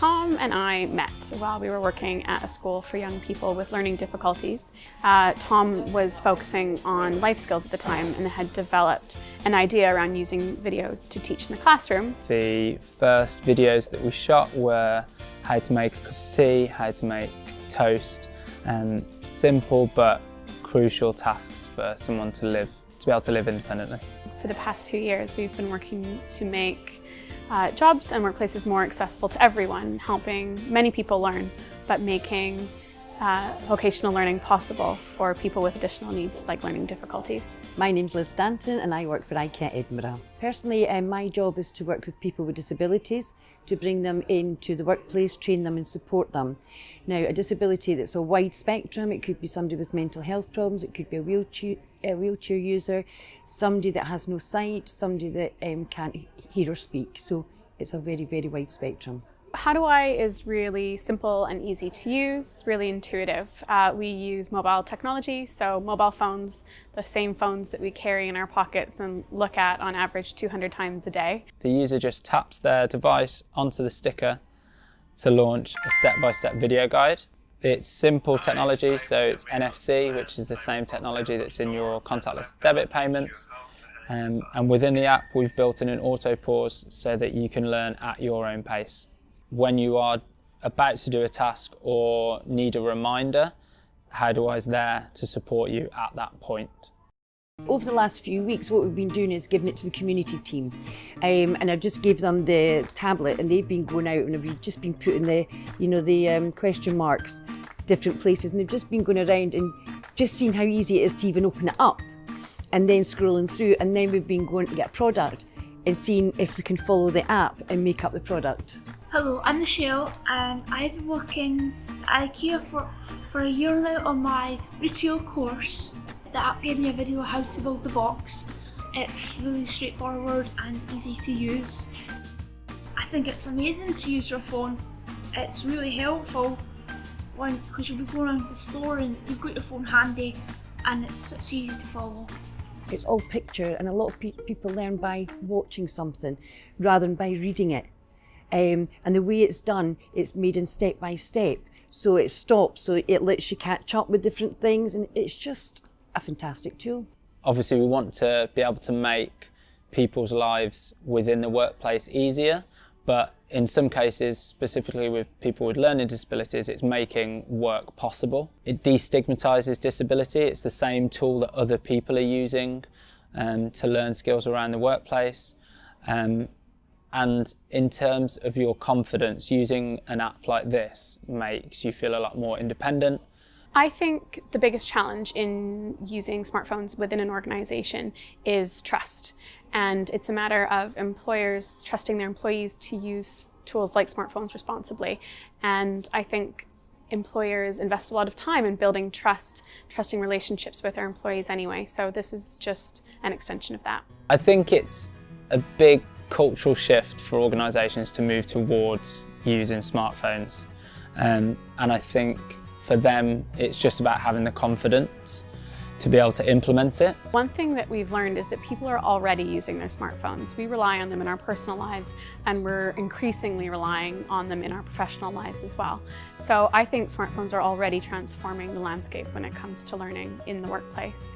Tom and I met while we were working at a school for young people with learning difficulties. Tom was focusing on life skills at the time and had developed an idea around using video to teach in the classroom. The first videos that we shot were how to make a cup of tea, how to make toast, simple but crucial tasks for someone to be able to live independently. For the past 2 years, we've been working to make jobs and workplaces more accessible to everyone, helping many people learn, but making vocational learning possible for people with additional needs like learning difficulties. My name's Liz Stanton and I work for IKEA Edinburgh. Personally, my job is to work with people with disabilities, to bring them into the workplace, train them and support them. Now, a disability that's a wide spectrum, it could be somebody with mental health problems, it could be a wheelchair user, somebody that has no sight, somebody that can't hear or speak. So it's a very, very wide spectrum. How Do I is really simple and easy to use, really intuitive. We use mobile technology, so mobile phones, the same phones that we carry in our pockets and look at on average 200 times a day. The user just taps their device onto the sticker to launch a step-by-step video guide. It's simple technology, so it's NFC, which is the same technology that's in your contactless debit payments. And within the app, we've built in an auto pause so that you can learn at your own pace. When you are about to do a task or need a reminder, How Do I is there to support you at that point. Over the last few weeks, what we've been doing is giving it to the community team. And I've just gave them the tablet and they've been going out and we've just been putting the question marks, different places, and they've just been going around and just seeing how easy it is to even open it up and then scrolling through, and then we've been going to get a product and seeing if we can follow the app and make up the product. Hello, I'm Michelle and I've been working at IKEA for a year now on my retail course. The app gave me a video of how to build the box. It's really straightforward and easy to use. I think it's amazing to use your phone. It's really helpful because you'll be going around the store and you've got your phone handy and it's easy to follow. It's all picture and a lot of people learn by watching something rather than by reading it. And the way it's done, it's made in step by step. So it stops, so it lets you catch up with different things, and it's just a fantastic tool. Obviously, we want to be able to make people's lives within the workplace easier, but in some cases, specifically with people with learning disabilities, it's making work possible. It destigmatizes disability. It's the same tool that other people are using to learn skills around the workplace. And in terms of your confidence, using an app like this makes you feel a lot more independent. I think the biggest challenge in using smartphones within an organization is trust. And it's a matter of employers trusting their employees to use tools like smartphones responsibly. And I think employers invest a lot of time in building trusting relationships with their employees anyway. So this is just an extension of that. I think it's a big cultural shift for organisations to move towards using smartphones. And I think for them, it's just about having the confidence to be able to implement it. One thing that we've learned is that people are already using their smartphones. We rely on them in our personal lives, and we're increasingly relying on them in our professional lives as well. So I think smartphones are already transforming the landscape when it comes to learning in the workplace.